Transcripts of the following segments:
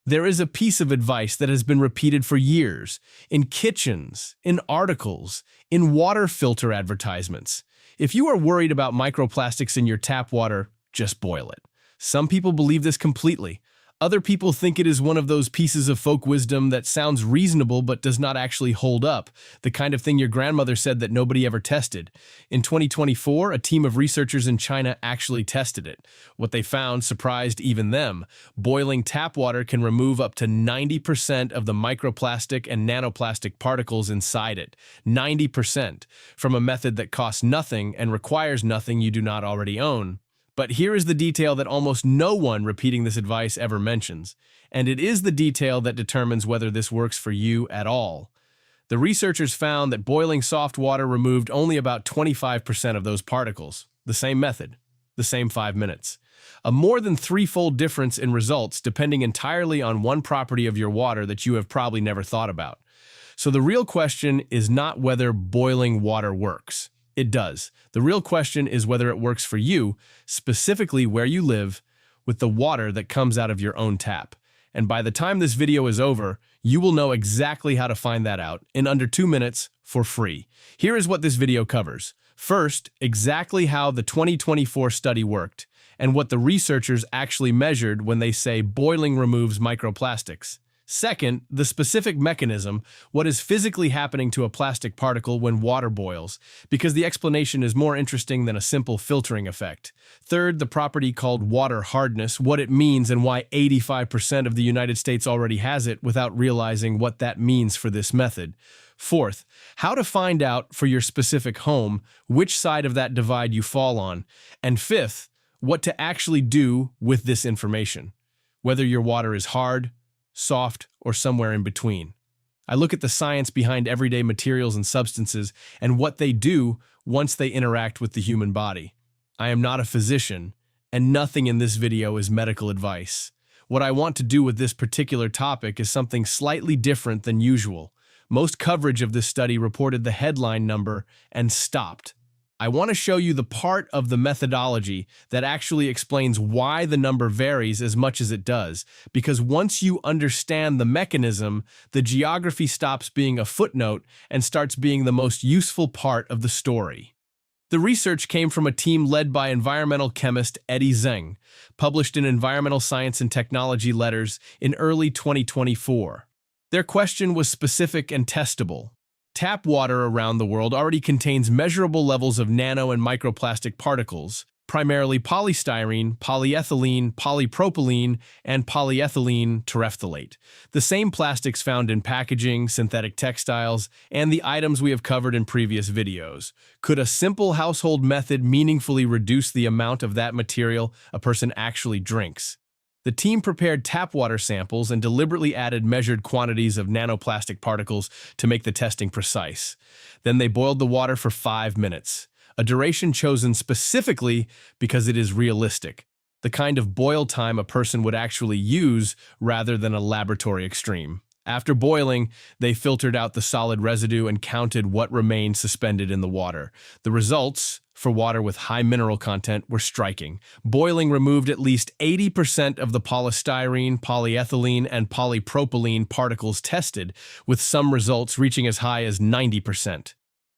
There is a piece of advice that has been repeated for years, in kitchens, in articles, in water filter advertisements. If you are worried about microplastics in your tap water, just boil it. Some people believe this completely. Other people think it is one of those pieces of folk wisdom that sounds reasonable but does not actually hold up, the kind of thing your grandmother said that nobody ever tested. In 2024, a team of researchers in China actually tested it. What they found surprised even them. Boiling tap water can remove up to 90% of the microplastic and nanoplastic particles inside it. 90%, from a method that costs nothing and requires nothing you do not already own. But here is the detail that almost no one repeating this advice ever mentions, and it is the detail that determines whether this works for you at all. The researchers found that boiling soft water removed only about 25% of those particles. The same method, the same 5 minutes. A more than threefold difference in results depending entirely on one property of your water that you have probably never thought about. So the real question is not whether boiling water works. It does. The real question is whether it works for you, specifically where you live, with the water that comes out of your own tap. And by the time this video is over, you will know exactly how to find that out in under 2 minutes for free. Here is what this video covers. First, exactly how the 2024 study worked, and what the researchers actually measured when they say boiling removes microplastics. Second, the specific mechanism, what is physically happening to a plastic particle when water boils, because the explanation is more interesting than a simple filtering effect. Third, the property called water hardness, what it means and why 85% of the United States already has it without realizing what that means for this method. Fourth, how to find out for your specific home which side of that divide you fall on. And fifth, what to actually do with this information, whether your water is hard, soft, or somewhere in between. I look at the science behind everyday materials and substances and what they do once they interact with the human body. I am not a physician, and nothing in this video is medical advice. What I want to do with this particular topic is something slightly different than usual. Most coverage of this study reported the headline number and stopped. I want to show you the part of the methodology that actually explains why the number varies as much as it does, because once you understand the mechanism, the geography stops being a footnote and starts being the most useful part of the story. The research came from a team led by environmental chemist Zeng, published in Environmental Science and Technology Letters in early 2024. Their question was specific and testable. Tap water around the world already contains measurable levels of nano and microplastic particles, primarily polystyrene, polyethylene, polypropylene, and polyethylene terephthalate. The same plastics found in packaging, synthetic textiles, and the items we have covered in previous videos. Could a simple household method meaningfully reduce the amount of that material a person actually drinks? The team prepared tap water samples and deliberately added measured quantities of nanoplastic particles to make the testing precise. Then they boiled the water for 5 minutes, a duration chosen specifically because it is realistic, the kind of boil time a person would actually use rather than a laboratory extreme. After boiling, they filtered out the solid residue and counted what remained suspended in the water. The results, for water with high mineral content, were striking. Boiling removed at least 80% of the polystyrene, polyethylene, and polypropylene particles tested, with some results reaching as high as 90%.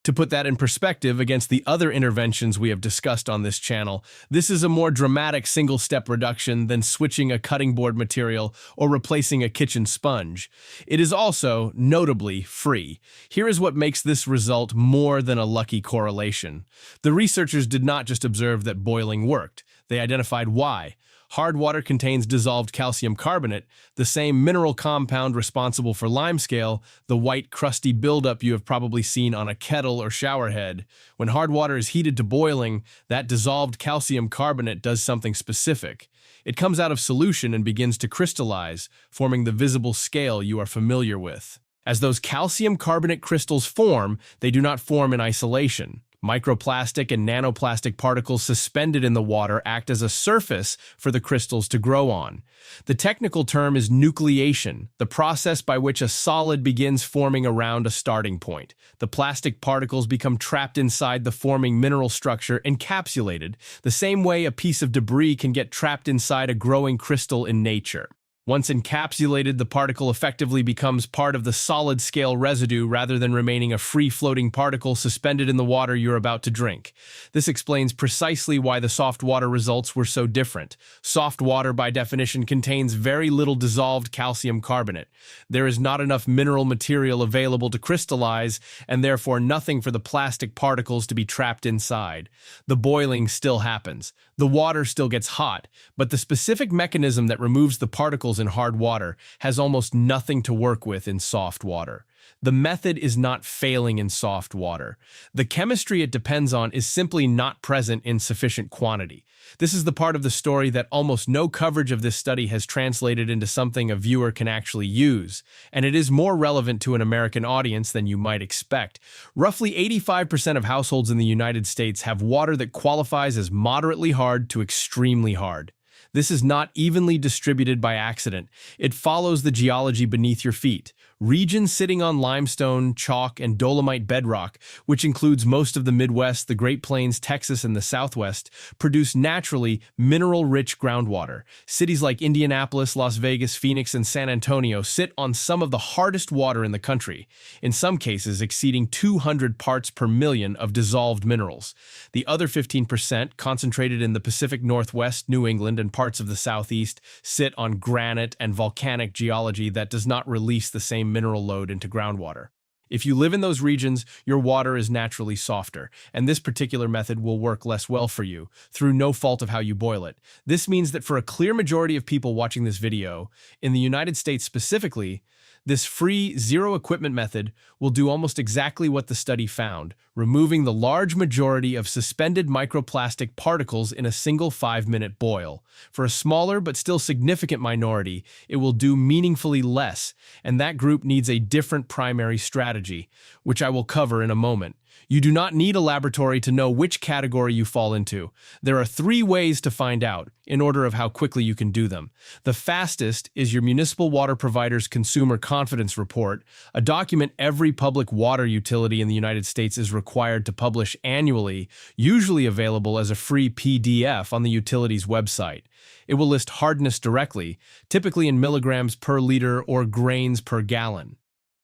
To put that in perspective against the other interventions we have discussed on this channel, this is a more dramatic single-step reduction than switching a cutting board material or replacing a kitchen sponge. It is also, notably, free. Here is what makes this result more than a lucky correlation. The researchers did not just observe that boiling worked. They identified why. Hard water contains dissolved calcium carbonate, the same mineral compound responsible for limescale, the white, crusty buildup you have probably seen on a kettle or shower head. When hard water is heated to boiling, that dissolved calcium carbonate does something specific. It comes out of solution and begins to crystallize, forming the visible scale you are familiar with. As those calcium carbonate crystals form, they do not form in isolation. Microplastic and nanoplastic particles suspended in the water act as a surface for the crystals to grow on. The technical term is nucleation, the process by which a solid begins forming around a starting point. The plastic particles become trapped inside the forming mineral structure, encapsulated, the same way a piece of debris can get trapped inside a growing crystal in nature. Once encapsulated, the particle effectively becomes part of the solid-scale residue rather than remaining a free-floating particle suspended in the water you're about to drink. This explains precisely why the soft water results were so different. Soft water, by definition, contains very little dissolved calcium carbonate. There is not enough mineral material available to crystallize, and therefore nothing for the plastic particles to be trapped inside. The boiling still happens. The water still gets hot, but the specific mechanism that removes the particles in hard water has almost nothing to work with in soft water. The method is not failing in soft water. The chemistry it depends on is simply not present in sufficient quantity. This is the part of the story that almost no coverage of this study has translated into something a viewer can actually use, and it is more relevant to an American audience than you might expect. Roughly 85% of households in the United States have water that qualifies as moderately hard to extremely hard. This is not evenly distributed by accident. It follows the geology beneath your feet. Regions sitting on limestone, chalk, and dolomite bedrock, which includes most of the Midwest, the Great Plains, Texas, and the Southwest, produce naturally mineral-rich groundwater. Cities like Indianapolis, Las Vegas, Phoenix, and San Antonio sit on some of the hardest water in the country, in some cases exceeding 200 parts per million of dissolved minerals. The other 15%, concentrated in the Pacific Northwest, New England, and parts of the Southeast, sit on granite and volcanic geology that does not release the same mineral load into groundwater. If you live in those regions, your water is naturally softer, and this particular method will work less well for you, through no fault of how you boil it. This means that for a clear majority of people watching this video, in the United States specifically, this free, zero-equipment method will do almost exactly what the study found, removing the large majority of suspended microplastic particles in a single 5-minute boil. For a smaller but still significant minority, it will do meaningfully less, and that group needs a different primary strategy, which I will cover in a moment. You do not need a laboratory to know which category you fall into. There are 3 ways to find out, in order of how quickly you can do them. The fastest is your municipal water provider's Consumer Confidence Report, a document every public water utility in the United States is required to publish annually, usually available as a free PDF on the utility's website. It will list hardness directly, typically in milligrams per liter or grains per gallon.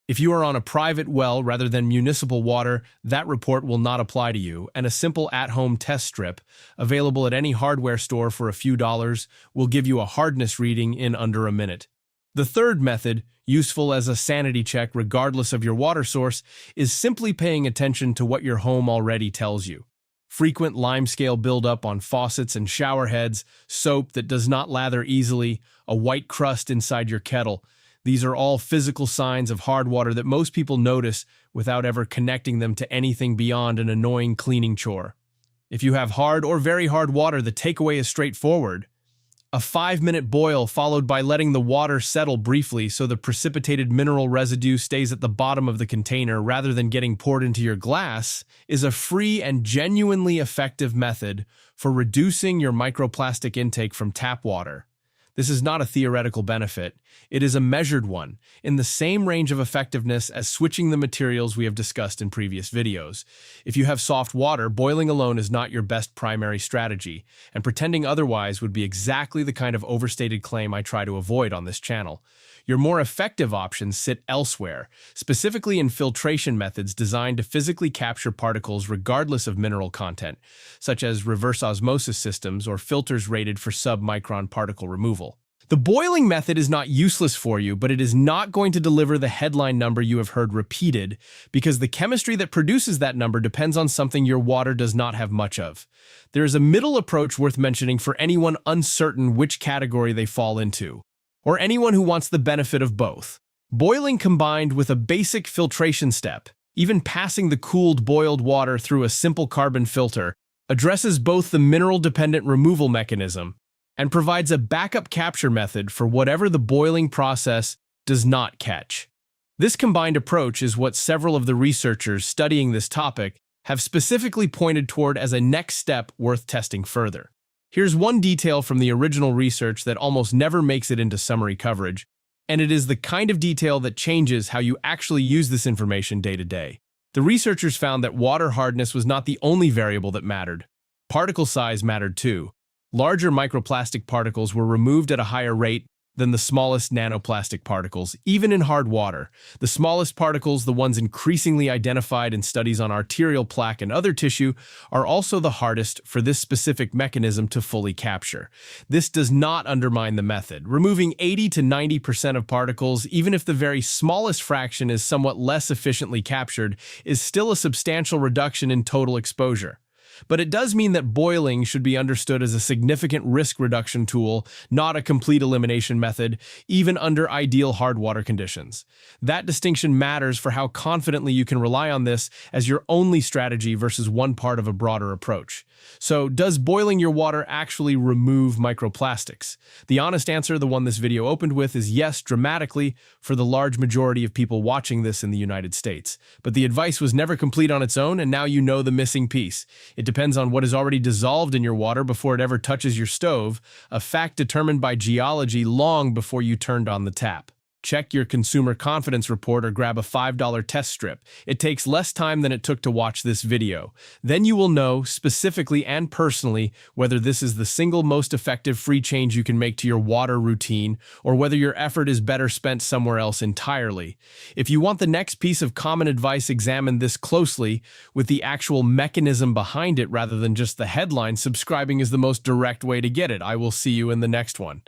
If you are on a private well rather than municipal water, that report will not apply to you, and a simple at-home test strip, available at any hardware store for a few dollars, will give you a hardness reading in under a minute. The third method, useful as a sanity check regardless of your water source, is simply paying attention to what your home already tells you. Frequent limescale buildup on faucets and shower heads, soap that does not lather easily, a white crust inside your kettle. These are all physical signs of hard water that most people notice without ever connecting them to anything beyond an annoying cleaning chore. If you have hard or very hard water, the takeaway is straightforward. A 5-minute boil followed by letting the water settle briefly so the precipitated mineral residue stays at the bottom of the container rather than getting poured into your glass is a free and genuinely effective method for reducing your microplastic intake from tap water. This is not a theoretical benefit. It is a measured one, in the same range of effectiveness as switching the materials we have discussed in previous videos. If you have soft water, boiling alone is not your best primary strategy, and pretending otherwise would be exactly the kind of overstated claim I try to avoid on this channel. Your more effective options sit elsewhere, specifically in filtration methods designed to physically capture particles regardless of mineral content, such as reverse osmosis systems or filters rated for sub-micron particle removal. The boiling method is not useless for you, but it is not going to deliver the headline number you have heard repeated, because the chemistry that produces that number depends on something your water does not have much of. There is a middle approach worth mentioning for anyone uncertain which category they fall into, or anyone who wants the benefit of both. Boiling combined with a basic filtration step, even passing the cooled boiled water through a simple carbon filter, addresses both the mineral-dependent removal mechanism and provides a backup capture method for whatever the boiling process does not catch. This combined approach is what several of the researchers studying this topic have specifically pointed toward as a next step worth testing further. Here's one detail from the original research that almost never makes it into summary coverage, and it is the kind of detail that changes how you actually use this information day to day. The researchers found that water hardness was not the only variable that mattered. Particle size mattered too. Larger microplastic particles were removed at a higher rate, than the smallest nanoplastic particles, even in hard water. The smallest particles, the ones increasingly identified in studies on arterial plaque and other tissue, are also the hardest for this specific mechanism to fully capture. This does not undermine the method. Removing 80 to 90% of particles, even if the very smallest fraction is somewhat less efficiently captured, is still a substantial reduction in total exposure. But it does mean that boiling should be understood as a significant risk reduction tool, not a complete elimination method, even under ideal hard water conditions. That distinction matters for how confidently you can rely on this as your only strategy versus one part of a broader approach. So, does boiling your water actually remove microplastics? The honest answer, the one this video opened with, is yes, dramatically, for the large majority of people watching this in the United States. But the advice was never complete on its own, and now you know the missing piece. It depends on what is already dissolved in your water before it ever touches your stove, a fact determined by geology long before you turned on the tap. Check your consumer confidence report or grab a $5 test strip. It takes less time than it took to watch this video. Then you will know, specifically and personally, whether this is the single most effective free change you can make to your water routine, or whether your effort is better spent somewhere else entirely. If you want the next piece of common advice, examine this closely, with the actual mechanism behind it rather than just the headline. Subscribing is the most direct way to get it. I will see you in the next one.